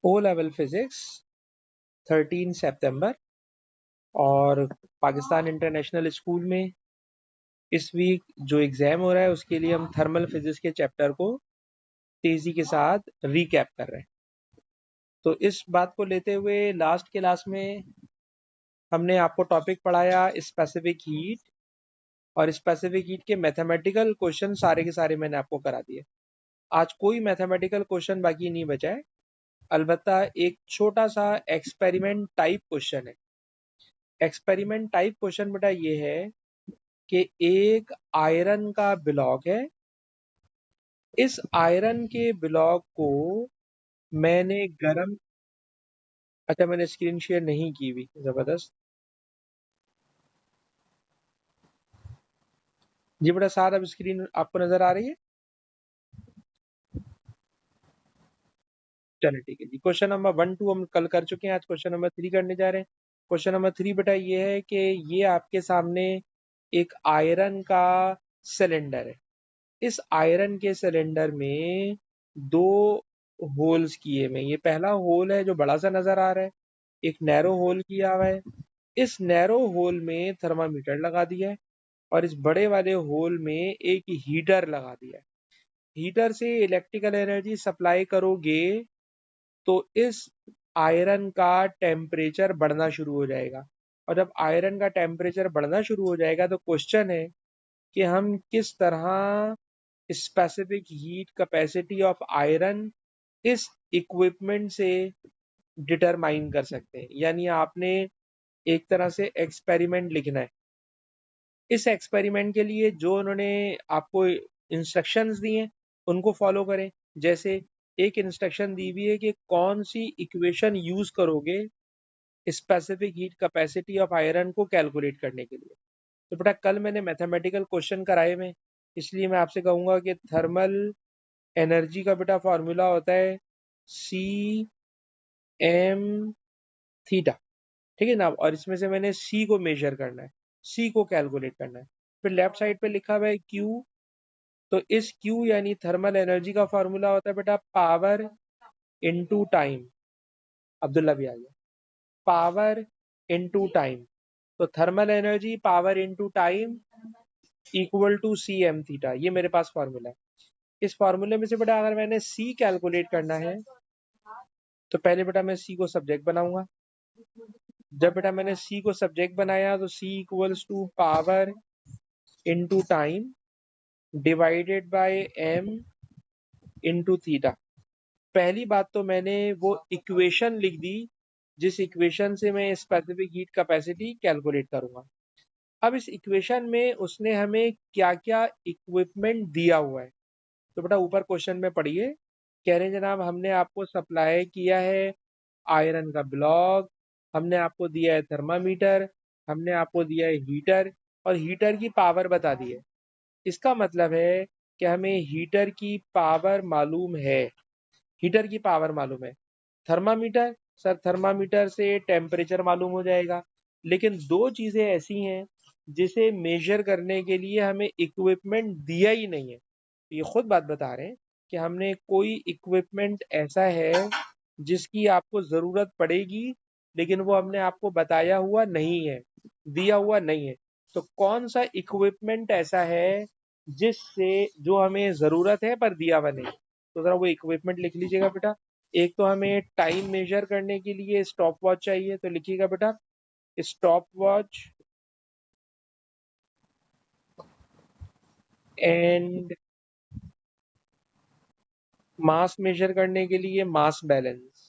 O level physics 13 सितंबर और Pakistan international school में इस वीक जो एग्जाम हो रहा है उसके लिए हम थर्मल फिजिक्स के चैप्टर को तेजी के साथ रिकैप कर रहे हैं। तो इस बात को लेते हुए लास्ट क्लास में हमने आपको टॉपिक पढ़ाया स्पेसिफिक हीट, और स्पेसिफिक हीट के मैथमेटिकल क्वेश्चन सारे के सारे मैंने आपको करा दिए। आज कोई मैथमेटिकल क्वेश्चन बाकी नहीं बचा है, अलबत्ता एक छोटा सा एक्सपेरिमेंट टाइप क्वेश्चन है। एक्सपेरिमेंट टाइप क्वेश्चन बेटा ये है कि एक आयरन का ब्लॉक है, इस आयरन के ब्लॉक को मैंने गरम, अच्छा मैंने स्क्रीन शेयर नहीं की हुई, जबरदस्त जी बेटा। साथ अब स्क्रीन आपको नजर आ रही है? चलिए ठीक है जी। क्वेश्चन नंबर 1 2 हम कल कर चुके हैं, आज क्वेश्चन नंबर 3 करने जा रहे हैं। क्वेश्चन नंबर 3 बेटा ये है कि ये आपके सामने एक आयरन का सिलेंडर है। इस आयरन के सिलेंडर में दो होल्स किए हुए हैं। ये पहला होल है जो बड़ा सा नजर आ रहा है, एक नैरो होल किया हुआ है। इस नैरो होल में थर्मामीटर लगा दिया है और इस बड़े वाले होल में एक हीटर लगा दिया है। हीटर से इलेक्ट्रिकल एनर्जी सप्लाई करोगे तो इस आयरन का टेम्परेचर बढ़ना शुरू हो जाएगा, और जब आयरन का टेम्परेचर बढ़ना शुरू हो जाएगा तो क्वेश्चन है कि हम किस तरह specific heat capacity of iron इस इक्विपमेंट से डिटरमाइन कर सकते हैं। यानी आपने एक तरह से एक्सपेरिमेंट लिखना है। इस एक्सपेरिमेंट के लिए जो उन्होंने आपको इंस्ट्रक्शंस दी हैं उनको फॉलो करें। जैसे एक इंस्ट्रक्शन दी हुई है कि कौन सी इक्वेशन यूज करोगे specific heat capacity of iron को कैलकुलेट करने के लिए। तो बेटा कल मैंने मैथमेटिकल क्वेश्चन कराए में, इसलिए मैं आपसे कहूंगा कि थर्मल एनर्जी का बेटा फॉर्मूला होता है सी एम थीटा, ठीक है ना। और इसमें से मैंने सी को मेजर करना है, सी को कैलकुलेट करना है। फिर लेफ्ट साइड पे लिखा हुआ है क्यू, तो इस क्यू यानी थर्मल एनर्जी का फॉर्मूला होता है बेटा पावर इनटू टाइम। अब्दुल्ला भी आ गया। पावर इनटू टाइम, तो thermal energy power into time equal to C M theta, ये मेरे पास फॉर्मूला है। इस फॉर्मूले में से बेटा अगर मैंने सी कैलकुलेट करना है तो पहले बेटा मैं सी को सब्जेक्ट बनाऊंगा। जब बेटा मैंने सी को सब्जेक्ट बनाया तो C equals to power into time divided by M into theta. पहली बात तो मैंने वो इक्वेशन लिख दी जिस इक्वेशन से मैं स्पेसिफिक हीट कैपेसिटी कैलकुलेट करूंगा। अब इस इक्वेशन में उसने हमें क्या क्या इक्विपमेंट दिया हुआ है, तो बेटा ऊपर क्वेश्चन में पढ़िए। कह रहे हैं जनाब हमने आपको सप्लाई किया है आयरन का ब्लॉक, हमने आपको दिया है थर्मामीटर, हमने आपको दिया है हीटर, और हीटर की पावर बता दी है। इसका मतलब है कि हमें हीटर की पावर मालूम है, हीटर की पावर मालूम है। थर्मामीटर, सर थर्मामीटर से टेम्परेचर मालूम हो जाएगा। लेकिन दो चीजें ऐसी हैं जिसे मेजर करने के लिए हमें इक्विपमेंट दिया ही नहीं है। ये खुद बात बता रहे हैं कि हमने कोई इक्विपमेंट ऐसा है जिसकी आपको जरूरत पड़ेगी, लेकिन वो हमने आपको बताया हुआ नहीं है, दिया हुआ नहीं है। तो कौन सा इक्विपमेंट ऐसा है जिससे जो हमें जरूरत है पर दिया हुआ नहीं? तो जरा वो इक्विपमेंट लिख लीजिएगा बेटा। एक तो हमें टाइम मेजर करने के लिए स्टॉप वॉच चाहिए, तो लिखिएगा बेटा stop watch and mass measure करने के लिए मास बैलेंस।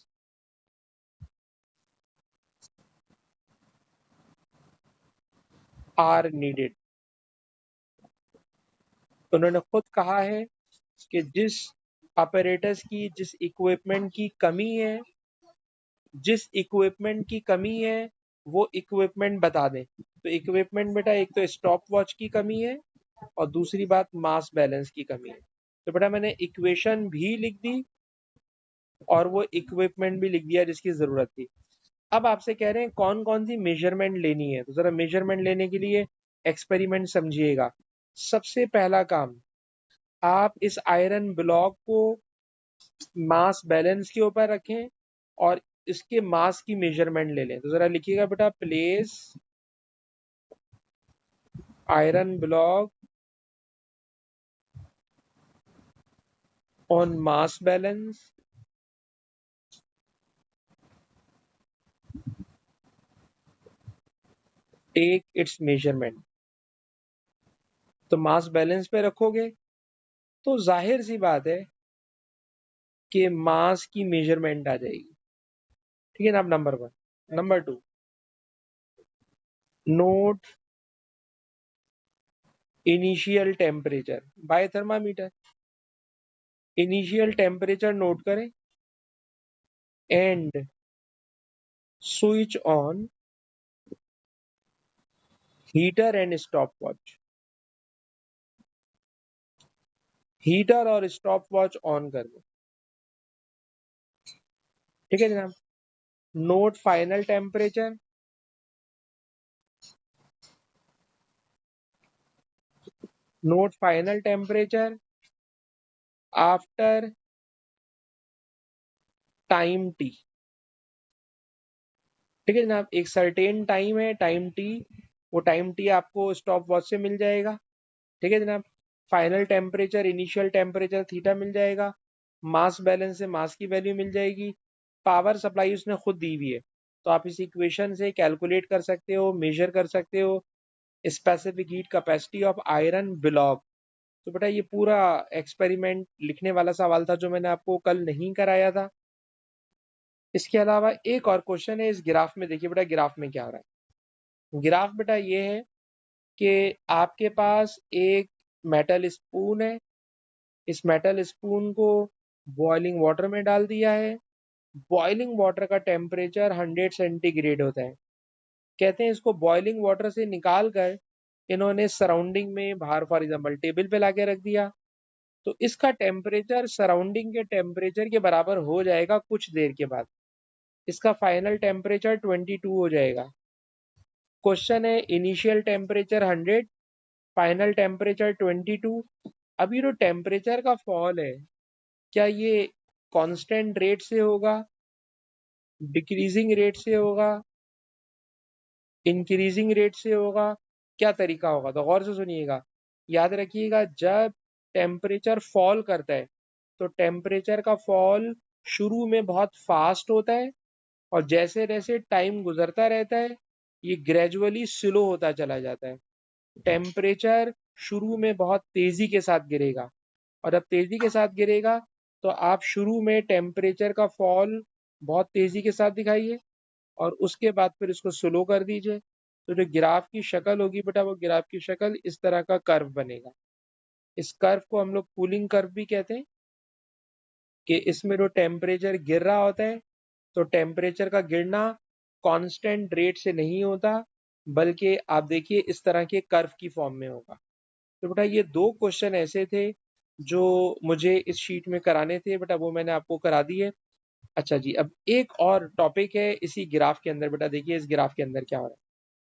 Are needed. उन्होंने खुद कहा है कि जिस अपरेटस की, जिस इक्विपमेंट की कमी है, जिस इक्विपमेंट की कमी है वो इक्विपमेंट बता दें। तो इक्विपमेंट बेटा एक तो स्टॉप वॉच की कमी है और दूसरी बात मास बैलेंस की कमी है। तो बेटा मैंने इक्वेशन भी लिख दी और वो इक्विपमेंट भी लिख दिया जिसकी जरूरत थी। अब आपसे कह रहे हैं कौन कौन सी मेजरमेंट लेनी है, तो जरा मेजरमेंट लेने के लिए एक्सपेरिमेंट समझिएगा। सबसे पहला काम, आप इस आयरन ब्लॉक को मास बैलेंस के ऊपर रखें और इसके मास की मेजरमेंट ले लें। तो जरा लिखिएगा बेटा, place iron block on mass balance, take its measurement. तो मास बैलेंस पे रखोगे तो जाहिर सी बात है कि मास की मेजरमेंट आ जाएगी। ठीक है ना। अब number 1। Number 2, note initial temperature by thermometer. Initial temperature note करें and switch on heater and stopwatch. Heater और स्टॉप वॉच ऑन कर दो। ठीक है जनाब। Note final temperature, note final temperature after time T. ठीक है जनाब। एक सर्टेन टाइम है, टाइम टी, वो टाइम टी आपको स्टॉप वॉच से मिल जाएगा। ठीक है जनाब। Final temperature, initial temperature theta मिल जाएगा। मास बैलेंस से मास की वैल्यू मिल जाएगी। पावर सप्लाई उसने खुद दी हुई है, तो आप इस इक्वेशन से कैलकुलेट कर सकते हो, मेजर कर सकते हो specific heat capacity of iron block. तो बेटा ये पूरा एक्सपेरिमेंट लिखने वाला सवाल था जो मैंने आपको कल नहीं कराया था। इसके अलावा एक और क्वेश्चन है इस ग्राफ में। देखिए बेटा ग्राफ में क्या हो रहा है। ग्राफ बेटा ये है कि आपके पास एक मेटल स्पून है। इस मेटल स्पून को बॉइलिंग वाटर में डाल दिया है। बॉइलिंग वाटर का टेम्परेचर 100 सेंटीग्रेड होता है। कहते हैं इसको बॉइलिंग वाटर से निकाल कर इन्होंने सराउंडिंग में बाहर फॉर एग्जाम्पल टेबल पे लाके रख दिया, तो इसका टेम्परेचर सराउंडिंग के टेम्परेचर के बराबर हो जाएगा कुछ देर के बाद। इसका फाइनल टेम्परेचर 22 हो जाएगा। क्वेश्चन है इनिशियल टेम्परेचर 100, फाइनल टेम्परेचर 22। अब ये जो टेम्परेचर का फॉल है, क्या ये कांस्टेंट रेट से होगा, डिक्रीजिंग रेट से होगा, इंक्रीजिंग रेट से होगा, क्या तरीका होगा? तो गौर से सुनिएगा। याद रखिएगा, जब टेम्परेचर फॉल करता है तो टेम्परेचर का फॉल शुरू में बहुत फास्ट होता है और जैसे जैसे टाइम गुजरता रहता है ये ग्रेजुअली स्लो होता चला जाता है। टेम्परेचर शुरू में बहुत तेजी के साथ गिरेगा और अब तेजी के साथ गिरेगा तो आप शुरू में टेम्परेचर का फॉल बहुत तेजी के साथ दिखाइए और उसके बाद फिर इसको स्लो कर दीजिए। तो जो ग्राफ की शक्ल होगी बेटा, वो ग्राफ की शक्ल इस तरह का कर्व बनेगा। इस कर्व को हम लोग कूलिंग कर्व भी कहते हैं कि इसमें जो टेम्परेचर गिर रहा होता है तो टेम्परेचर का गिरना कांस्टेंट रेट से नहीं होता, बल्कि आप देखिए इस तरह के कर्व की फॉर्म में होगा। तो बेटा ये दो क्वेश्चन ऐसे थे जो मुझे इस शीट में कराने थे बेटा, वो मैंने आपको करा दिए। अच्छा जी, अब एक और टॉपिक है इसी ग्राफ के अंदर। बेटा देखिए इस ग्राफ के अंदर क्या हो रहा है।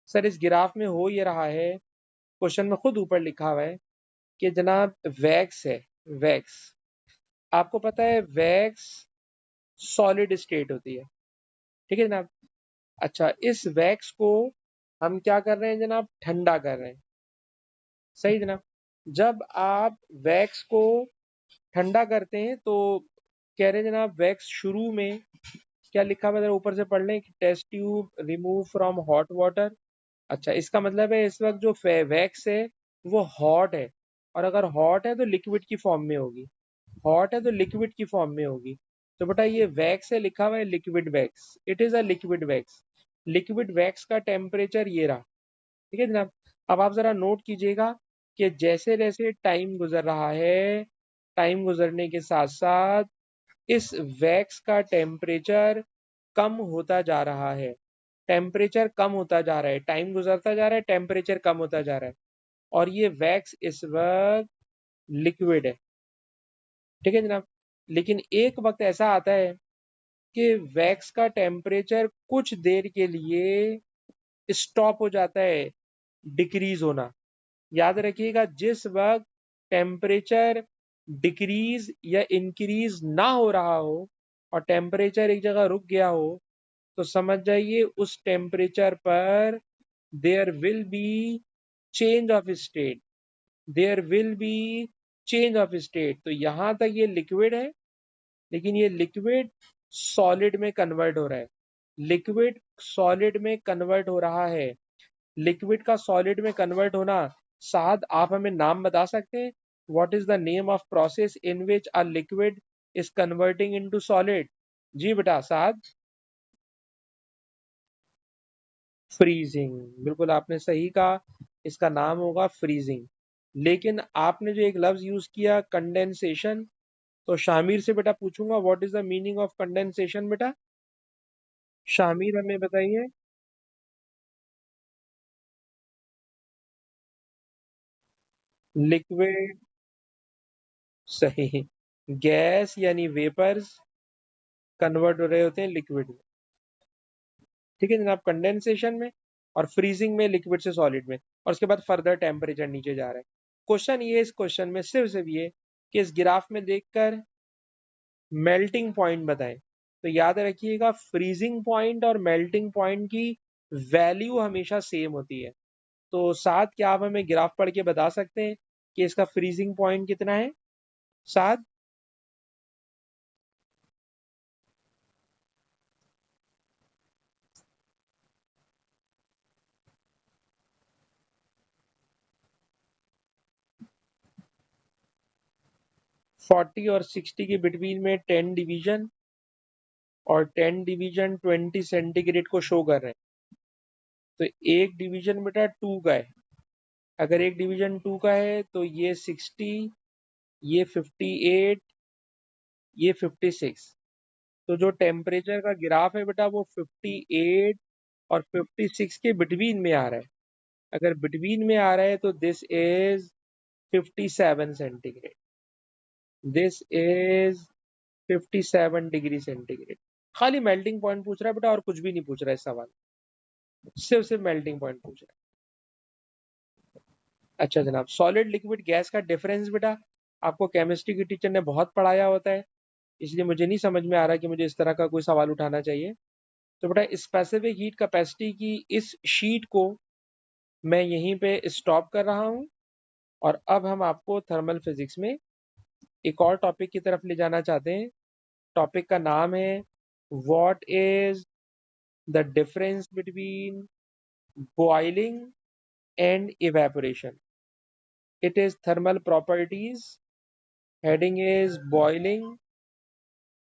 सर इस ग्राफ में हो ये रहा है, क्वेश्चन में खुद ऊपर लिखा हुआ है कि जनाब वैक्स है। वैक्स, आपको पता है वैक्स सॉलिड स्टेट होती है। ठीक है जनाब। अच्छा, इस वैक्स को हम क्या कर रहे हैं जनाब? ठंडा कर रहे हैं। सही जनाब। जब आप वैक्स को ठंडा करते हैं तो कह रहे हैं जनाब वैक्स शुरू में क्या लिखा हुआ है, ऊपर से पढ़ लें, test tube remove from hot water. अच्छा, इसका मतलब है इस वक्त जो वैक्स है वो हॉट है, और अगर हॉट है तो लिक्विड की फॉर्म में होगी। हॉट है तो लिक्विड की फॉर्म में होगी। तो बेटा ये वैक्स है, लिखा हुआ है liquid wax, it is a liquid wax. Liquid wax का टेम्परेचर ये रहा। ठीक है जनाब। अब आप जरा नोट कीजिएगा कि जैसे जैसे टाइम गुजर रहा है, टाइम गुजरने के साथ साथ इस वैक्स का टेम्परेचर कम होता जा रहा है। टेम्परेचर कम होता जा रहा है, टाइम गुजरता जा रहा है, टेम्परेचर कम होता जा रहा है, और ये वैक्स इस वक्त लिक्विड है। ठीक है जनाब। लेकिन एक वक्त ऐसा आता है कि वैक्स का टेम्परेचर कुछ देर के लिए स्टॉप हो जाता है डिक्रीज होना। याद रखिएगा, जिस वक्त टेम्परेचर डिक्रीज या इंक्रीज ना हो रहा हो और टेम्परेचर एक जगह रुक गया हो तो समझ जाइए उस टेम्परेचर पर there will be change of state, there will be change of state. तो यहां तक ये लिक्विड है, लेकिन ये लिक्विड सॉलिड में कन्वर्ट हो रहा है, लिक्विड सॉलिड में कन्वर्ट हो रहा है। लिक्विड का सॉलिड में कन्वर्ट होना, साद आप हमें नाम बता सकते हैं? What is the name of process in which a liquid is converting into solid? जी बेटा साद। फ्रीजिंग, बिल्कुल आपने सही कहा, इसका नाम होगा फ्रीजिंग। लेकिन आपने जो एक लफ्ज यूज किया कंडेंसेशन, तो शामिर से बेटा पूछूंगा what is the meaning of condensation बेटा? शामिर हमें बताइए। लिक्विड, सही। गैस यानी वेपर्स कन्वर्ट हो रहे होते हैं लिक्विड में, ठीक है जनाब, कंडेंसेशन में। और फ्रीजिंग में लिक्विड से सॉलिड में, और उसके बाद फर्दर टेम्परेचर नीचे जा रहा है। क्वेश्चन ये, इस क्वेश्चन में सिर्फ ये कि इस ग्राफ में देखकर मेल्टिंग पॉइंट बताएं। तो याद रखिएगा फ्रीजिंग पॉइंट और मेल्टिंग पॉइंट की वैल्यू हमेशा सेम होती है। तो साथ क्या आप हमें ग्राफ पढ़ के बता सकते हैं कि इसका फ्रीजिंग पॉइंट कितना है साथ? 40 और 60 के बिटवीन में 10 डिवीजन, और 10 डिवीजन 20 सेंटीग्रेड को शो कर रहे हैं। तो एक डिवीजन बेटा 2 का है, अगर एक डिवीजन 2 का है तो ये 60, ये 58, ये 56। तो जो टेम्परेचर का ग्राफ है बेटा वो 58 और 56 के बिटवीन में आ रहा है। अगर बिटवीन में आ रहा है तो this is 57 centigrade, this is 57 degree centigrade. खाली मेल्टिंग पॉइंट पूछ रहा है बेटा, और कुछ भी नहीं पूछ रहा है इस सवाल, सिर्फ मेल्टिंग पॉइंट पूछ रहा है। अच्छा जनाब, सॉलिड लिक्विड गैस का डिफरेंस बेटा आपको केमिस्ट्री की टीचर ने बहुत पढ़ाया होता है, इसलिए मुझे नहीं समझ में आ रहा कि मुझे इस तरह का कोई सवाल उठाना चाहिए। तो बेटा स्पेसिफिक हीट कैपेसिटी की इस शीट को मैं यहीं पे स्टॉप कर रहा हूं, और अब हम आपको थर्मल फिजिक्स में एक और टॉपिक की तरफ ले जाना चाहते हैं। टॉपिक का नाम है what is the difference between boiling and evaporation. It is thermal properties, heading is boiling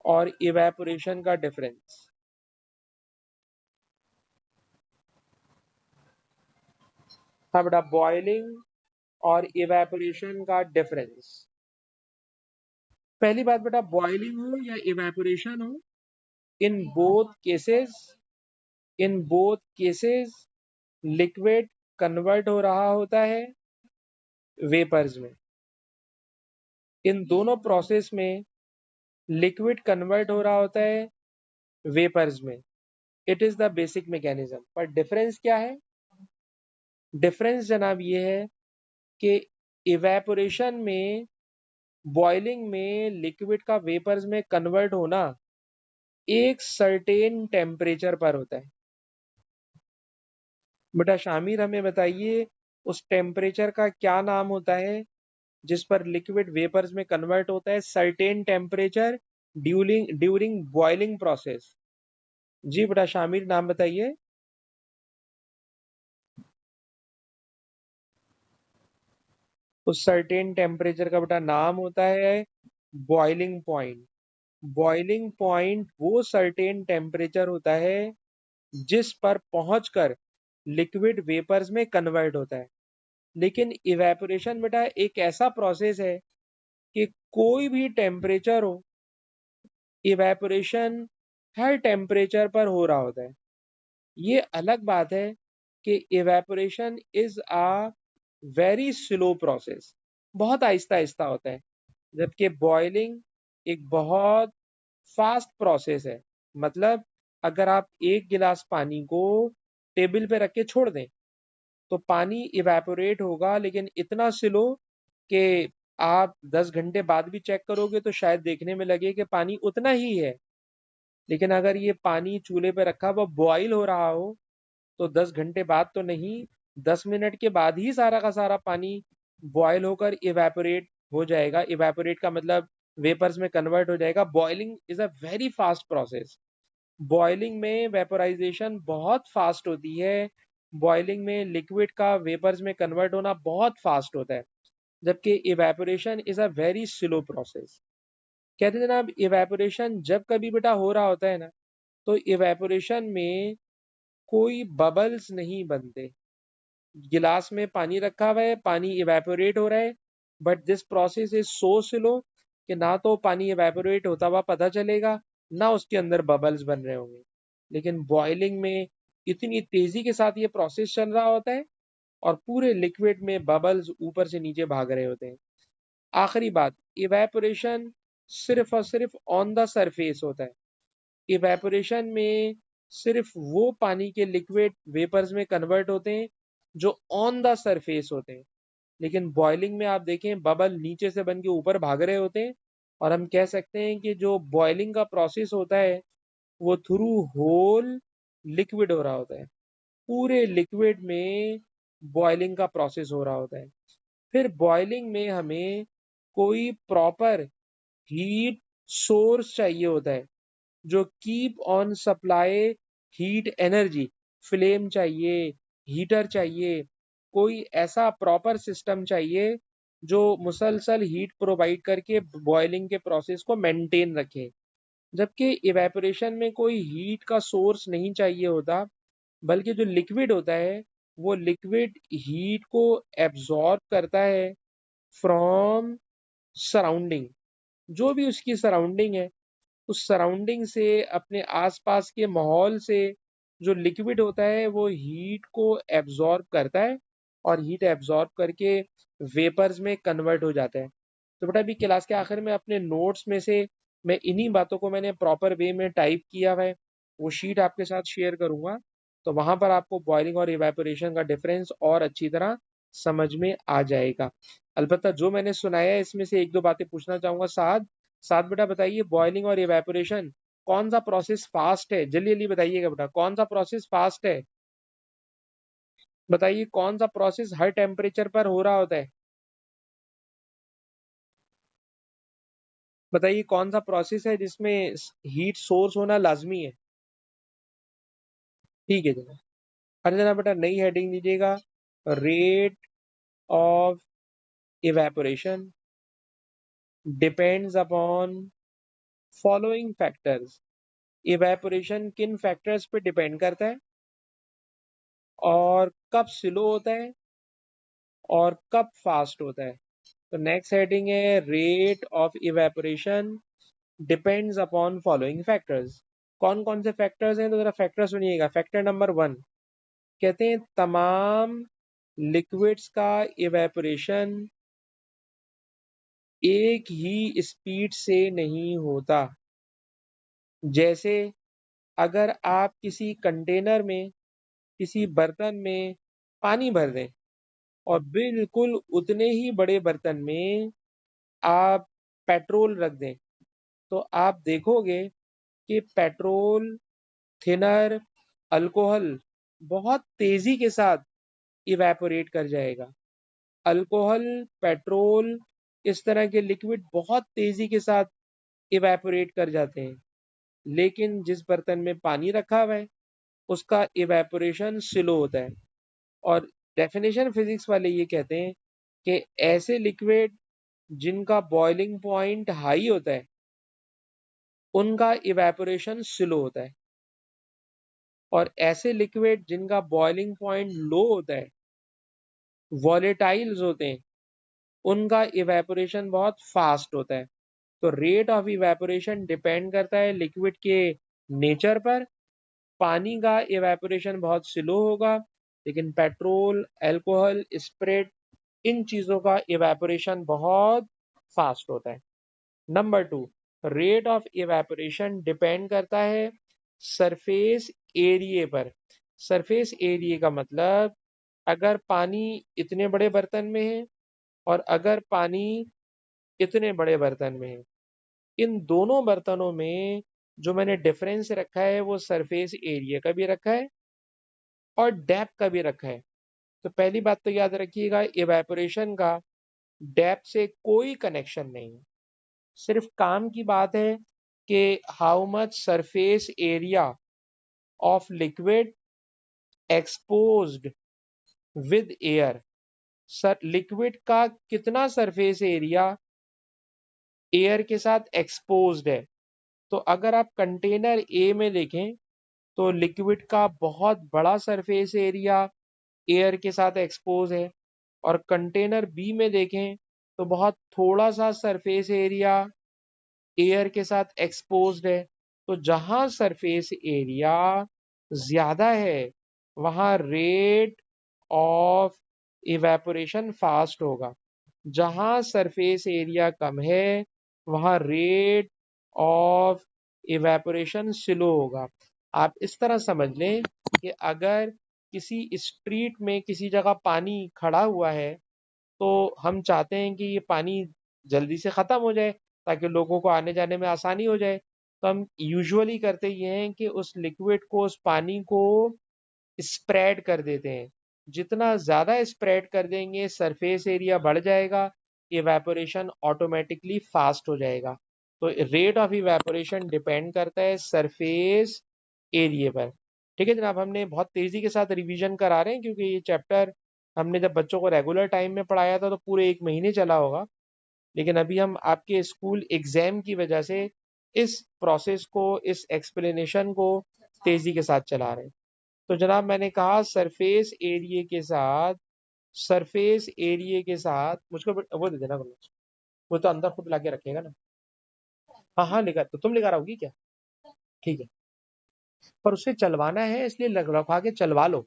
और इवेपोरेशन का डिफरेंस। हाँ बेटा, बॉइलिंग और इवेपोरेशन का डिफरेंस। पहली बात बेटा, बॉइलिंग हो या इवेपोरेशन हो, in both cases, in both cases liquid convert हो रहा होता है वेपर्स में। इन दोनों प्रोसेस में लिक्विड कन्वर्ट हो रहा होता है वेपर्स में। It is the basic mechanism. पर डिफरेंस क्या है? डिफरेंस जनाब ये है कि इवेपोरेशन में, बॉइलिंग में लिक्विड का वेपर्स में कन्वर्ट होना एक सर्टेन टेम्परेचर पर होता है। बेटा शामिर हमें बताइए उस टेम्परेचर का क्या नाम होता है जिस पर लिक्विड वेपर्स में कन्वर्ट होता है, certain temperature during during boiling process. जी बेटा शामिर नाम बताइए। उस सर्टेन टेम्परेचर का बेटा नाम होता है बॉइलिंग पॉइंट। बॉइलिंग पॉइंट वो सर्टेन टेम्परेचर होता है जिस पर पहुंचकर लिक्विड वेपर्स में कन्वर्ट होता है। लेकिन इवेपोरेशन बेटा एक ऐसा प्रोसेस है कि कोई भी टेम्परेचर हो, इवेपोरेशन हर टेम्परेचर पर हो रहा होता है। ये अलग बात है कि evaporation is a very slow process, बहुत आहिस्ता आहिस्ता होता है, जबकि बॉइलिंग एक बहुत फास्ट प्रोसेस है। मतलब अगर आप एक गिलास पानी को टेबल पे रख के छोड़ दें तो पानी इवेपोरेट होगा, लेकिन इतना स्लो कि आप 10 घंटे बाद भी चेक करोगे तो शायद देखने में लगे कि पानी उतना ही है। लेकिन अगर ये पानी चूल्हे पे रखा हुआ बॉईल हो रहा हो तो 10 घंटे बाद तो नहीं, 10 मिनट के बाद ही सारा का सारा पानी बॉयल होकर इवेपोरेट हो जाएगा। इवेपोरेट का मतलब वेपर्स में कन्वर्ट हो जाएगा। Boiling is a very fast process. Boiling में वेपोराइजेशन बहुत फास्ट होती है। बॉइलिंग में लिक्विड का वेपर्स में कन्वर्ट होना बहुत फास्ट होता है, जबकि evaporation is a very slow process. कहते हैं जनाब, इवेपोरेशन जब कभी बेटा हो रहा होता है ना, तो इवेपोरेशन में कोई बबल्स नहीं बनते। गिलास में पानी रखा हुआ है, पानी इवेपोरेट हो रहा है, but this process is so slow कि ना तो पानी इवेपोरेट होता हुआ पता चलेगा, ना उसके अंदर बबल्स बन रहे होंगे। लेकिन बॉइलिंग में इतनी तेजी के साथ ये प्रोसेस चल रहा होता है और पूरे लिक्विड में बबल्स ऊपर से नीचे भाग रहे होते हैं। आखिरी बात, इवेपोरेशन सिर्फ और सिर्फ ऑन द सरफेस होता है। इवेपोरेशन में सिर्फ वो पानी के लिक्विड वेपर्स में कन्वर्ट होते हैं जो ऑन द सरफेस होते हैं। लेकिन बॉइलिंग में आप देखें, बबल नीचे से बन के ऊपर भाग रहे होते हैं। और हम कह सकते हैं कि जो बॉइलिंग का प्रोसेस होता है वो थ्रू होल लिक्विड हो रहा होता है। पूरे लिक्विड में बॉइलिंग का प्रोसेस हो रहा होता है। फिर बॉइलिंग में हमें कोई प्रॉपर हीट सोर्स चाहिए होता है जो keep on supply heat energy. Flame चाहिए, हीटर चाहिए, कोई ऐसा प्रॉपर सिस्टम चाहिए जो मुसलसल हीट प्रोवाइड करके बॉइलिंग के प्रोसेस को मेंटेन रखे। जबकि इवेपोरेशन में कोई हीट का सोर्स नहीं चाहिए होता, बल्कि जो लिक्विड होता है वो लिक्विड हीट को एब्जॉर्ब करता है फ्रॉम सराउंडिंग। जो भी उसकी सराउंडिंग है, उस सराउंडिंग से, अपने आसपास के माहौल से जो लिक्विड होता है वो हीट को एब्जॉर्ब करता है और हीट एब्जॉर्ब करके वेपर्स में कन्वर्ट हो जाता है। तो बेटा अभी क्लास के आखिर में अपने नोट्स में से मैं इन्हीं बातों को मैंने प्रॉपर वे में टाइप किया हुआ है, वो शीट आपके साथ शेयर करूंगा। तो वहां पर आपको बॉइलिंग और इवेपोरेशन का डिफरेंस और अच्छी तरह समझ में आ जाएगा। अलबत्ता जो मैंने सुनाया है इसमें से एक दो बातें पूछना चाहूंगा। साथ साथ बेटा बताइए, बॉइलिंग और इवेपोरेशन कौन सा प्रोसेस फास्ट है? जल्दी जल्दी बताइएगा बेटा, कौन सा प्रोसेस फास्ट है? बताइए कौन सा प्रोसेस हर टेम्परेचर पर हो रहा होता है? बताइए कौन सा प्रोसेस है जिसमें हीट सोर्स होना लाजमी है? ठीक है जना। अरे जना बेटा नई हेडिंग दीजिएगा, rate of evaporation depends upon following factors. Evaporation किन फैक्टर्स पे डिपेंड करता है और कब स्लो होता है और कब फास्ट होता है? तो नेक्स्ट हेडिंग है, rate of evaporation depends upon following factors. कौन कौन से फैक्टर्स हैं? तो जरा फैक्टर सुनिएगा। फैक्टर नंबर 1 कहते हैं तमाम लिक्विड्स का इवेपोरेशन एक ही स्पीड से नहीं होता। जैसे अगर आप किसी कंटेनर में, किसी बर्तन में पानी भर दें और बिल्कुल उतने ही बड़े बर्तन में आप पेट्रोल रख दें, तो आप देखोगे कि पेट्रोल, थिनर, अल्कोहल बहुत तेजी के साथ इवेपोरेट कर जाएगा। अल्कोहल, पेट्रोल, इस तरह के लिक्विड बहुत तेजी के साथ इवेपोरेट कर जाते हैं। लेकिन जिस बर्तन में पानी रखा हुआ है उसका इवेपोरेशन स्लो होता है। और डेफिनेशन फिजिक्स वाले ये कहते हैं कि ऐसे लिक्विड जिनका बॉइलिंग पॉइंट हाई होता है उनका इवेपोरेशन स्लो होता है, और ऐसे लिक्विड जिनका बॉइलिंग पॉइंट लो होता है, वॉलेटाइल्स होते हैं, उनका इवेपोरेशन बहुत फास्ट होता है। तो रेट ऑफ इवेपोरेशन डिपेंड करता है लिक्विड के नेचर पर। पानी का इवेपोरेशन बहुत स्लो होगा, लेकिन पेट्रोल, अल्कोहल, स्प्रिट, इन चीजों का इवेपोरेशन बहुत फास्ट होता है। Number 2, rate of evaporation depend करता है सरफेस एरिया पर। सरफेस एरिया का मतलब, अगर पानी इतने बड़े बर्तन में है और अगर पानी इतने बड़े बर्तन में है, इन दोनों बर्तनों में जो मैंने डिफरेंस रखा है वो सरफेस एरिया का भी रखा है और डेप्थ का भी रखा है। तो पहली बात तो याद रखिएगा, इवेपोरेशन का डेप्थ से कोई कनेक्शन नहीं है। सिर्फ काम की बात है कि how much surface area of liquid exposed with air, sir liquid का कितना सरफेस एरिया एयर के साथ एक्सपोज्ड है। तो अगर आप कंटेनर ए में देखें तो लिक्विड का बहुत बड़ा सरफेस एरिया एयर के साथ एक्सपोज है, और कंटेनर बी में देखें तो बहुत थोड़ा सा सरफेस एरिया एयर के साथ एक्सपोज्ड है। तो जहां सरफेस एरिया ज्यादा है वहां रेट ऑफ इवेपोरेशन फास्ट होगा, जहां सरफेस एरिया कम है वहां रेट ऑफ इवेपोरेशन स्लो होगा। आप इस तरह समझ लें कि अगर किसी स्ट्रीट में किसी जगह पानी खड़ा हुआ है तो हम चाहते हैं कि ये पानी जल्दी से ख़त्म हो जाए ताकि लोगों को आने जाने में आसानी हो जाए। तो हम यूजुअली करते ये हैं कि उस लिक्विड को, उस पानी को स्प्रेड कर देते हैं। जितना ज़्यादा स्प्रेड कर देंगे सरफेस एरिया बढ़ जाएगा, इवेपोरेशन ऑटोमेटिकली फास्ट हो जाएगा। तो रेट ऑफ इवेपोरेशन डिपेंड करता है सरफेस एरिया पर। ठीक है जनाब, हमने बहुत तेज़ी के साथ रिवीजन करा रहे हैं क्योंकि ये चैप्टर हमने जब बच्चों को रेगुलर टाइम में पढ़ाया था तो पूरे 1 महीने चला होगा, लेकिन अभी हम आपके स्कूल एग्जाम की वजह से इस प्रोसेस को, इस एक्सप्लेनेशन को तेज़ी के साथ चला रहे हैं। तो जनाब मैंने कहा सरफेस एरिया के साथ मुझको वो दे देना गुल्लू। वो तो अंदर खुद लाके रखेगा ना। हाँ हाँ लिखा, तो तुम लिखा रहोगी क्या? ठीक है, पर उसे चलवाना है इसलिए रखवा के चलवा लो,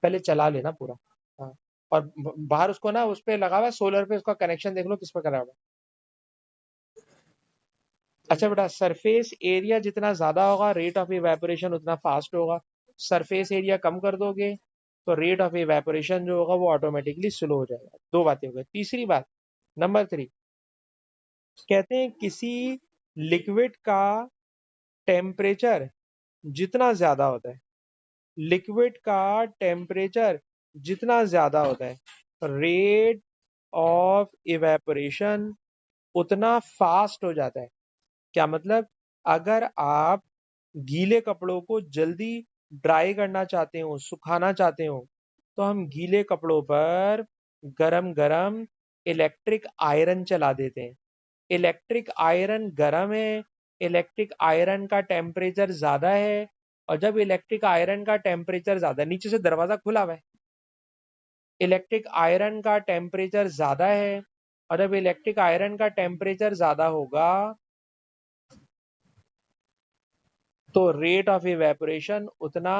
पहले चला लेना पूरा। हाँ, और बाहर उसको ना उस पे लगा हुआ है सोलर पे, उसका कनेक्शन देख लो किस पे करा हुआ है। अच्छा बेटा, सरफेस एरिया जितना ज्यादा होगा रेट ऑफ इवेपोरेशन उतना फास्ट होगा। सरफेस एरिया कम कर दोगे तो रेट ऑफ इवेपोरेशन जो होगा वो ऑटोमेटिकली स्लो हो जाएगा। दो बातें हो गई। तीसरी बात, नंबर 3, कहते हैं किसी लिक्विड का टेम्परेचर जितना ज्यादा होता है, लिक्विड का टेम्परेचर जितना ज्यादा होता है, रेट ऑफ इवेपोरेशन उतना फास्ट हो जाता है। क्या मतलब? अगर आप गीले कपड़ों को जल्दी ड्राई करना चाहते हो, सुखाना चाहते हो, तो हम गीले कपड़ों पर गरम गरम इलेक्ट्रिक आयरन चला देते हैं। इलेक्ट्रिक आयरन गरम है, इलेक्ट्रिक आयरन का टेम्परेचर ज्यादा है, और जब इलेक्ट्रिक आयरन का टेम्परेचर ज्यादा, नीचे से दरवाजा खुला हुआ है, इलेक्ट्रिक आयरन का टेम्परेचर ज्यादा है, और जब इलेक्ट्रिक आयरन का टेम्परेचर ज्यादा होगा तो रेट ऑफ इवेपोरेशन उतना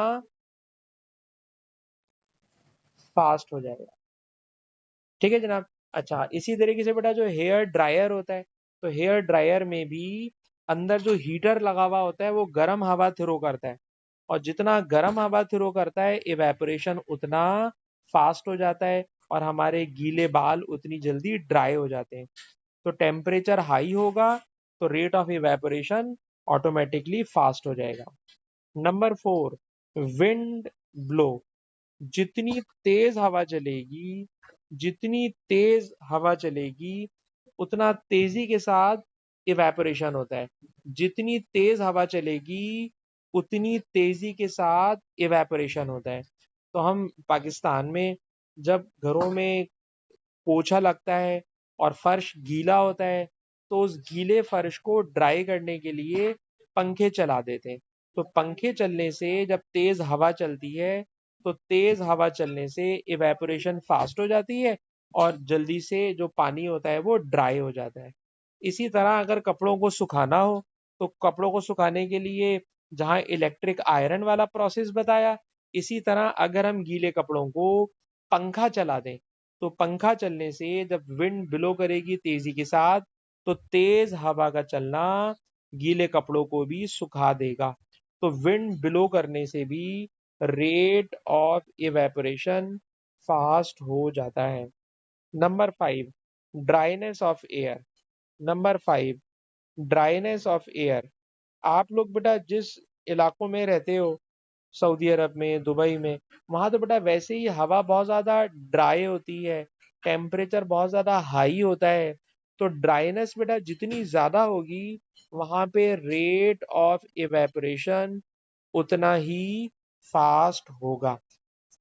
फास्ट हो जाएगा। ठीक है जनाब। अच्छा, इसी तरीके से बेटा जो हेयर ड्रायर होता है, तो हेयर ड्रायर में भी अंदर जो हीटर लगा हुआ होता है वो गर्म हवा थ्रो करता है, और जितना गर्म हवा थ्रो करता है इवेपोरेशन उतना फास्ट हो जाता है, और हमारे गीले बाल उतनी जल्दी ड्राई हो जाते हैं। तो टेम्परेचर हाई होगा तो rate of evaporation automatically fast हो जाएगा। Number 4, wind blow. जितनी तेज हवा चलेगी, जितनी तेज हवा चलेगी उतना तेजी के साथ इवेपोरेशन होता है। जितनी तेज हवा चलेगी उतनी तेजी के साथ इवेपोरेशन होता है। तो हम पाकिस्तान में जब घरों में पोछा लगता है और फर्श गीला होता है तो उस गीले फर्श को ड्राई करने के लिए पंखे चला देते हैं। तो पंखे चलने से जब तेज हवा चलती है तो तेज हवा चलने से इवेपोरेशन फास्ट हो जाती है और जल्दी से जो पानी होता है वो ड्राई हो जाता है। इसी तरह अगर कपड़ों को सुखाना हो तो कपड़ों को सुखाने के लिए जहां इलेक्ट्रिक आयरन वाला प्रोसेस बताया, इसी तरह अगर हम गीले कपड़ों को पंखा चला दें तो पंखा चलने से जब विंड ब्लो करेगी तेजी के साथ तो तेज हवा का चलना गीले कपड़ों को भी सुखा देगा। तो विंड ब्लो करने से भी रेट ऑफ इवेपोरेशन फास्ट हो जाता है। Number 5, dryness of air. Number 5, dryness of air. आप लोग बेटा जिस इलाकों में रहते हो, सऊदी अरब में, दुबई में, वहां तो बेटा वैसे ही हवा बहुत ज्यादा ड्राई होती है, टेम्परेचर बहुत ज्यादा हाई होता है। तो ड्राइनेस बेटा जितनी ज्यादा होगी, वहां पे रेट ऑफ इवेपोरेशन उतना ही फास्ट होगा।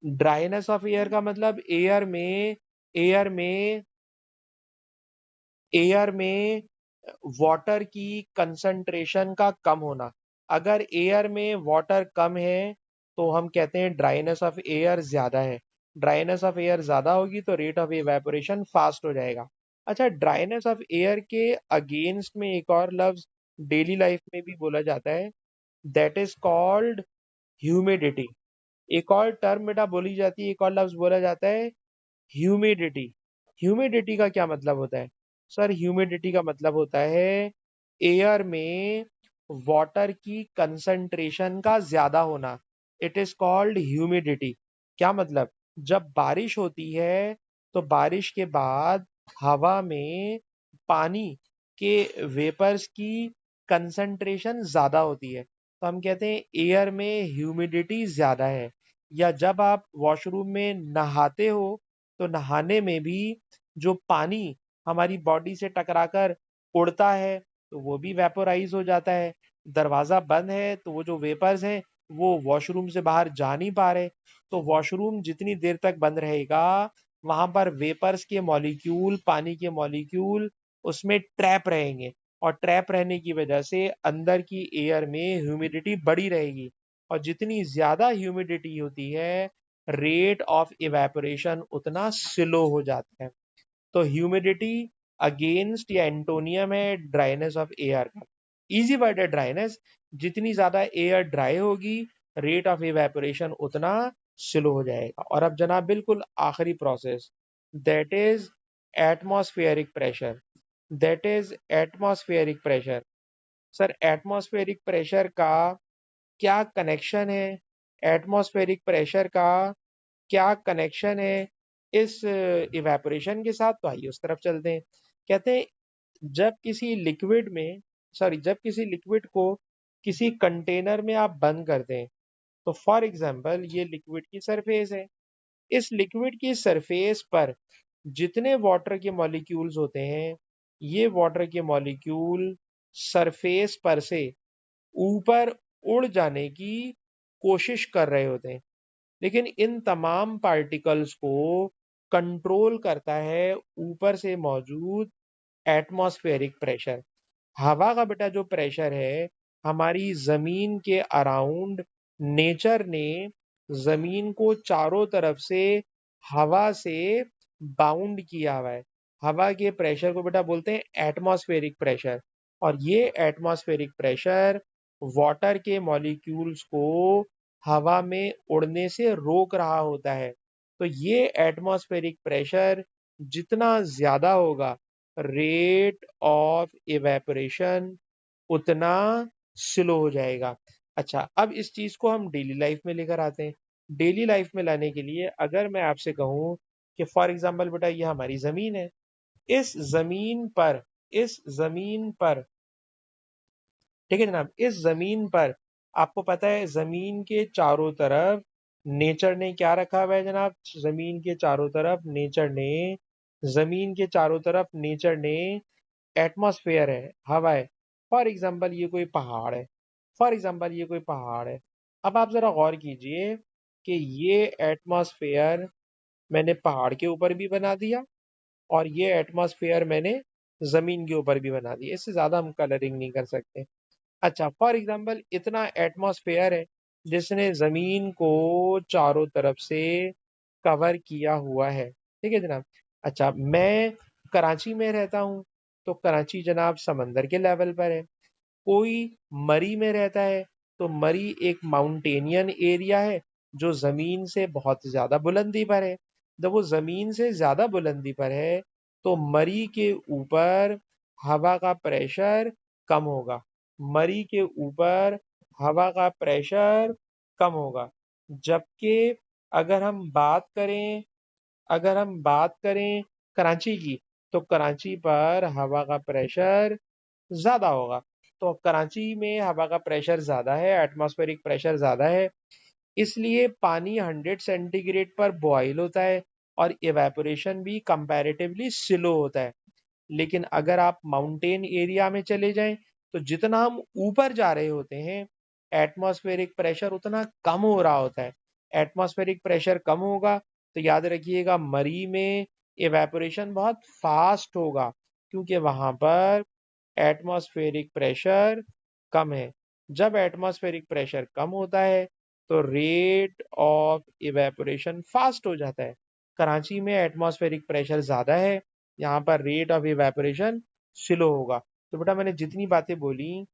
ड्राइनेस ऑफ एयर का मतलब एयर में एयर में वाटर की कंसंट्रेशन का कम होना। अगर एयर में वाटर कम है तो हम कहते हैं ड्राइनेस ऑफ एयर ज्यादा है। ड्राइनेस ऑफ एयर ज्यादा होगी तो रेट ऑफ इवेपोरेशन फास्ट हो जाएगा। अच्छा, ड्राइनेस ऑफ एयर के अगेंस्ट में एक और लफ्ज डेली लाइफ में भी बोला जाता है, दैट इज कॉल्ड ह्यूमिडिटी। एक और टर्म बेटा बोली जाती है, एक और लफ्ज बोला जाता है, ह्यूमिडिटी। ह्यूमिडिटी का क्या मतलब होता है? सर, ह्यूमिडिटी का मतलब होता है एयर में वाटर की कंसंट्रेशन का ज्यादा होना। It is called humidity. क्या मतलब? जब बारिश होती है तो बारिश के बाद हवा में पानी के वेपर्स की कंसंट्रेशन ज्यादा होती है, तो हम कहते हैं एयर में ह्यूमिडिटी ज्यादा है। या जब आप वॉशरूम में नहाते हो तो नहाने में भी जो पानी हमारी बॉडी से टकराकर उड़ता है तो वो भी वेपोराइज हो जाता है। दरवाजा बंद है तो वो जो वेपर्स हैं वो वॉशरूम से बाहर जा नहीं पा रहे, तो वॉशरूम जितनी देर तक बंद रहेगा वहां पर वेपर्स के मॉलिक्यूल, पानी के मॉलिक्यूल उसमें ट्रैप रहेंगे, और ट्रैप रहने की वजह से अंदर की एयर में ह्यूमिडिटी बढ़ी रहेगी। और जितनी ज्यादा ह्यूमिडिटी होती है, रेट ऑफ इवेपोरेशन उतना स्लो हो जाता है। तो ह्यूमिडिटी अगेंस्ट या एंटोनियम है ड्राइनेस ऑफ एयर का। इजी वर्ड है ड्राइनेस। जितनी ज्यादा एयर ड्राई होगी, रेट ऑफ इवेपोरेशन उतना स्लो हो जाएगा। और अब जनाब बिल्कुल आखिरी process, that is atmospheric pressure. That is atmospheric pressure. Sir, atmospheric pressure का क्या कनेक्शन है? एटमॉस्फेरिक प्रेशर का क्या कनेक्शन है इस इवेपोरेशन के साथ? तो आइए उस तरफ चलते हैं। कहते हैं, जब किसी लिक्विड में जब किसी लिक्विड को किसी कंटेनर में आप बंद करते हैं, तो फॉर एग्जांपल ये लिक्विड की सरफेस है। इस लिक्विड की सरफेस पर जितने वाटर के मॉलिक्यूल्स होते हैं, ये वाटर के मॉलिक्यूल सरफेस पर से ऊपर उड़ जाने की कोशिश कर रहे होते हैं, लेकिन इन तमाम पार्टिकल्स को कंट्रोल करता है ऊपर से मौजूद एटमॉस्फेरिक प्रेशर। हवा का बेटा जो प्रेशर है, हमारी जमीन के अराउंड नेचर ने जमीन को चारों तरफ से हवा से बाउंड किया हुआ है। हवा के प्रेशर को बेटा बोलते हैं एटमॉस्फेरिक प्रेशर। और ये एटमॉस्फेरिक प्रेशर वाटर के मॉलिक्यूल्स को हवा में उड़ने से रोक रहा होता है। तो ये एटमॉस्फेरिक प्रेशर जितना ज्यादा होगा, रेट ऑफ इवेपोरेशन उतना स्लो हो जाएगा। अच्छा, अब इस चीज को हम डेली लाइफ में लेकर आते हैं। डेली लाइफ में लाने के लिए अगर मैं आपसे कहूं कि फॉर एग्जांपल बेटा ये हमारी जमीन है, इस जमीन पर इस जमीन पर ठीक है जनाब, इस जमीन पर आपको पता है जमीन के चारों तरफ नेचर ने क्या रखा हुआ है जनाब? जमीन के चारों तरफ नेचर ने एटमॉस्फेयर है, हवा है। फॉर एग्जाम्पल ये कोई पहाड़ है, अब आप जरा गौर कीजिए कि ये एटमॉस्फेयर मैंने पहाड़ के ऊपर भी बना दिया और ये एटमॉस्फेयर मैंने जमीन के ऊपर भी बना दिया। इससे ज्यादा हम कलरिंग नहीं कर सकते। अच्छा, फॉर एग्जाम्पल इतना एटमॉस्फेयर है जिसने जमीन को चारों तरफ से कवर किया हुआ है। ठीक है जनाब। अच्छा, मैं कराची में रहता हूँ, तो कराची जनाब समंदर के लेवल पर है। कोई मरी में रहता है, तो मरी एक माउंटेनियन एरिया है जो जमीन से बहुत ज्यादा बुलंदी पर है। जब वो जमीन से ज्यादा बुलंदी पर है तो मरी के ऊपर हवा का प्रेशर कम होगा। मरी के ऊपर हवा का प्रेशर कम होगा। जबकि अगर हम बात करें अगर हम बात करें कराची की, तो कराची पर हवा का प्रेशर ज्यादा होगा। तो कराची में हवा का प्रेशर ज्यादा है, एटमॉस्फेरिक प्रेशर ज्यादा है, इसलिए पानी 100 सेंटीग्रेड पर बॉयल होता है और इवेपोरेशन भी कंपैरेटिवली स्लो होता है। लेकिन अगर आप माउंटेन एरिया में चले जाएं तो जितना हम ऊपर जा रहे होते हैं एटमॉस्फेरिक प्रेशर उतना कम हो रहा होता है। एटमॉस्फेरिक प्रेशर कम होगा तो याद रखिएगा मरी में इवेपोरेशन बहुत फास्ट होगा, क्योंकि वहां पर एटमॉस्फेरिक प्रेशर कम है। जब एटमॉस्फेरिक प्रेशर कम होता है तो रेट ऑफ इवेपोरेशन फास्ट हो जाता है। कराची में एटमॉस्फेरिक प्रेशर ज्यादा है, यहाँ पर रेट ऑफ इवेपोरेशन स्लो होगा। तो बेटा मैंने जितनी बातें बोली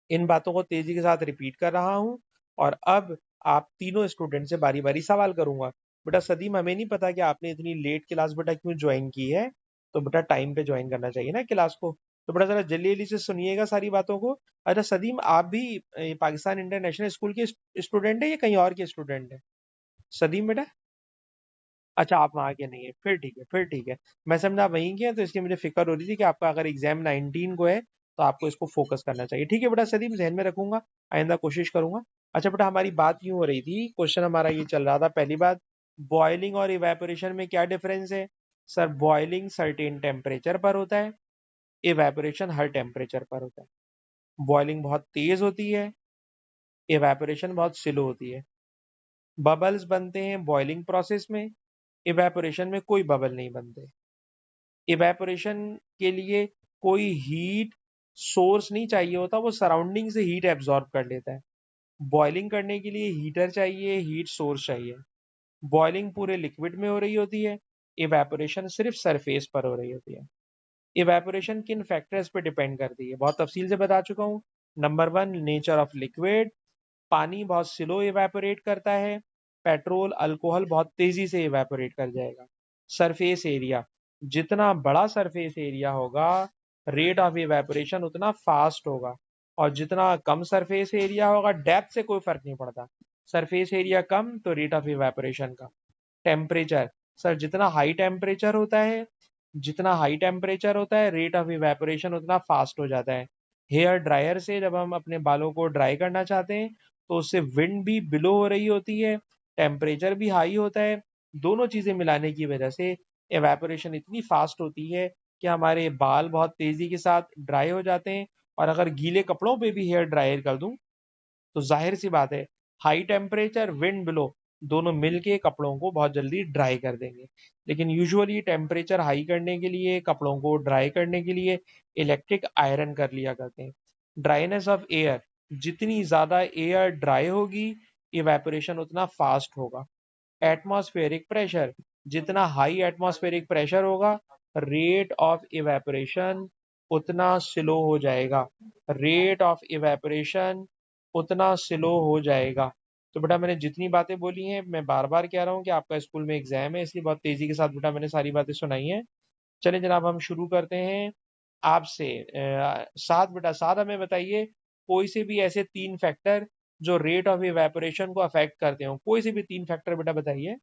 इन बातों को तेजी के साथ रिपीट कर रहा हूँ, और अब आप तीनों स्टूडेंट से बारी बारी सवाल करूंगा। बेटा सदीम, हमें नहीं पता कि आपने इतनी लेट क्लास बेटा क्यों ज्वाइन की है, तो बेटा टाइम पे ज्वाइन करना चाहिए ना क्लास को। तो बेटा जरा जल्दी जल्दी से सुनिएगा सारी बातों को। अच्छा सदीम, आप भी पाकिस्तान इंटरनेशनल स्कूल के स्टूडेंट है या कहीं और के स्टूडेंट है? सदीम बेटा, अच्छा आप वहाँ के नहीं है, फिर ठीक है, फिर ठीक है। मैं समझा आप वहीं के हैं, तो इसलिए मुझे फिक्र हो रही थी कि आपका अगर एग्जाम 19 को है तो आपको इसको फोकस करना चाहिए। ठीक है बेटा सदीम, जहन में रखूंगा, आइंदा कोशिश करूंगा। अच्छा बेटा, हमारी बात यूं हो रही थी, क्वेश्चन हमारा ये चल रहा था। पहली बात, बॉइलिंग और इवेपोरेशन में क्या डिफरेंस है? सर बॉइलिंग सर्टेन टेम्परेचर पर होता है, इवेपोरेशन हर टेम्परेचर पर होता है। बॉइलिंग बहुत तेज होती है, इवेपोरेशन बहुत स्लो होती है। बबल्स बनते हैं बॉइलिंग प्रोसेस में, इवेपोरेशन में कोई बबल नहीं बनते। इवेपोरेशन के लिए कोई हीट सोर्स नहीं चाहिए होता, वो सराउंडिंग से हीट एब्जॉर्ब कर लेता है। बॉइलिंग करने के लिए हीटर चाहिए, हीट सोर्स चाहिए। बॉइलिंग पूरे लिक्विड में हो रही होती है, इवेपोरेशन सिर्फ सरफेस पर हो रही होती है। इवेपोरेशन किन फैक्टर्स पे डिपेंड करती है, बहुत तफसील से बता चुका हूँ। नंबर 1, नेचर ऑफ लिक्विड, पानी बहुत स्लो इवेपोरेट करता है, पेट्रोल अल्कोहल बहुत तेजी से इवेपोरेट कर जाएगा। सरफेस एरिया, जितना बड़ा सरफेस एरिया होगा रेट ऑफ इवेपोरेशन उतना फास्ट होगा, और जितना कम सरफेस एरिया होगा डेप्थ से कोई फर्क नहीं पड़ता, सरफेस एरिया कम तो rate of evaporation come. Temperature, sir जितना हाई टेम्परेचर होता है रेट ऑफ इवेपोरेशन उतना फास्ट हो जाता है। हेयर ड्रायर से जब हम अपने बालों को ड्राई करना चाहते हैं तो उससे विंड भी बिलो हो रही होती है, टेम्परेचर भी हाई होता है। दोनों चीजें मिलाने की वजह से एवेपोरेशन इतनी फास्ट होती है कि हमारे बाल बहुत तेजी के साथ ड्राई हो जाते हैं। और अगर गीले कपड़ों पे भी हेयर ड्रायर कर दूं तो जाहिर सी बात है हाई टेम्परेचर विंड ब्लो दोनों मिलके कपड़ों को बहुत जल्दी ड्राई कर देंगे। लेकिन यूजुअली टेम्परेचर हाई करने के लिए, कपड़ों को ड्राई करने के लिए इलेक्ट्रिक आयरन कर लिया करते हैं। ड्राइनेस ऑफ एयर, जितनी ज्यादा एयर ड्राई होगी इवेपोरेशन उतना फास्ट होगा। एटमॉस्फेरिक प्रेशर, जितना हाई एटमॉस्फेरिक प्रेशर होगा रेट ऑफ इवेपोरेशन उतना स्लो हो जाएगा, रेट ऑफ इवेपोरेशन उतना स्लो हो जाएगा। तो बेटा मैंने जितनी बातें बोली हैं, मैं बार बार कह रहा हूँ कि आपका स्कूल में एग्जाम है, इसलिए बहुत तेजी के साथ बेटा मैंने सारी बातें सुनाई हैं। चलिए जनाब हम शुरू करते हैं आपसे। साथ बेटा, साथ हमें बताइए कोई से भी ऐसे 3 फैक्टर जो रेट ऑफ इवेपोरेशन को अफेक्ट करते हो, कोई से भी 3 फैक्टर बेटा बताइए।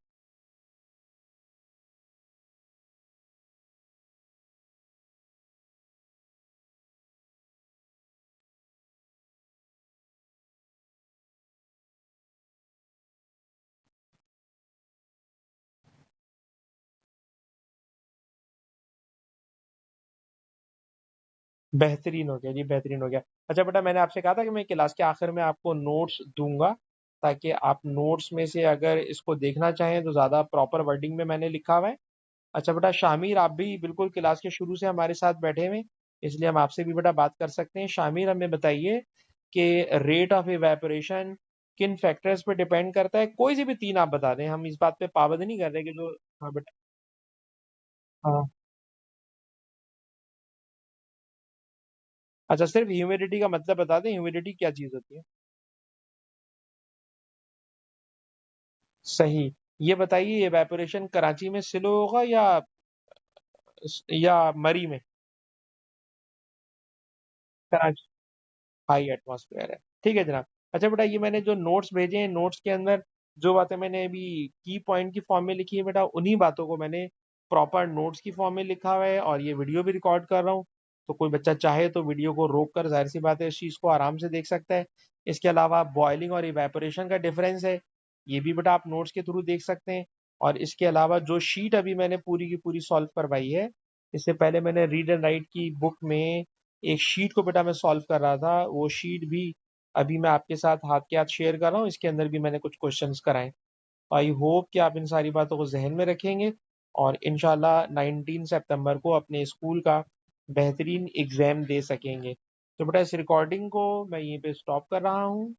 बेहतरीन हो गया जी, बेहतरीन हो गया। अच्छा बेटा, मैंने आपसे कहा था कि मैं क्लास के आखिर में आपको नोट्स दूंगा, ताकि आप नोट्स में से अगर इसको देखना चाहें तो ज़्यादा प्रॉपर वर्डिंग में मैंने लिखा हुआ है। अच्छा बेटा शामिर, आप भी बिल्कुल क्लास के शुरू से हमारे साथ बैठे हुए हैं, इसलिए हम आपसे भी बेटा बात कर सकते हैं। शामिर, हमें बताइए कि रेट ऑफ इवेपोरेशन किन फैक्टर्स पे डिपेंड करता है, कोई से भी 3 आप बता दें, हम इस बात पे पाबंद नहीं कर रहे कि जो। हाँ बेटा। हाँ। अच्छा, सिर्फ ह्यूमिडिटी का मतलब बता दें, ह्यूमिडिटी क्या चीज़ होती है? सही। ये बताइए इवेपोरेशन कराची में स्लो होगा या मरी में? कराची हाई एटमॉस्फेयर है, ठीक है जनाब। अच्छा बेटा, ये मैंने जो नोट्स भेजे हैं, नोट्स के अंदर जो बातें मैंने अभी की पॉइंट की फॉर्म में लिखी है बेटा, उन्हीं बातों को मैंने प्रॉपर नोट्स की फॉर्म में लिखा हुआ है और ये वीडियो भी रिकॉर्ड कर रहा हूँ। तो कोई बच्चा चाहे तो वीडियो को रोक कर ज़ाहिर सी बात है इस चीज़ को आराम से देख सकता है। इसके अलावा बॉइलिंग और इवेपोरेशन का डिफरेंस है, ये भी बेटा आप नोट्स के थ्रू देख सकते हैं। और इसके अलावा जो शीट अभी मैंने पूरी की पूरी सॉल्व करवाई है, इससे पहले मैंने रीड एंड राइट की बुक में एक शीट को बेटा मैं सॉल्व कर रहा था, वो शीट भी अभी मैं आपके साथ हाथ के हाथ शेयर कर रहा हूँ। इसके अंदर भी मैंने कुछ क्वेश्चंस कराए। आई होप कि आप इन सारी बातों को जहन में रखेंगे और इंशाल्लाह 19 सितंबर को अपने स्कूल का बेहतरीन एग्जाम दे सकेंगे। तो बेटा इस रिकॉर्डिंग को मैं यहीं पे स्टॉप कर रहा हूँ।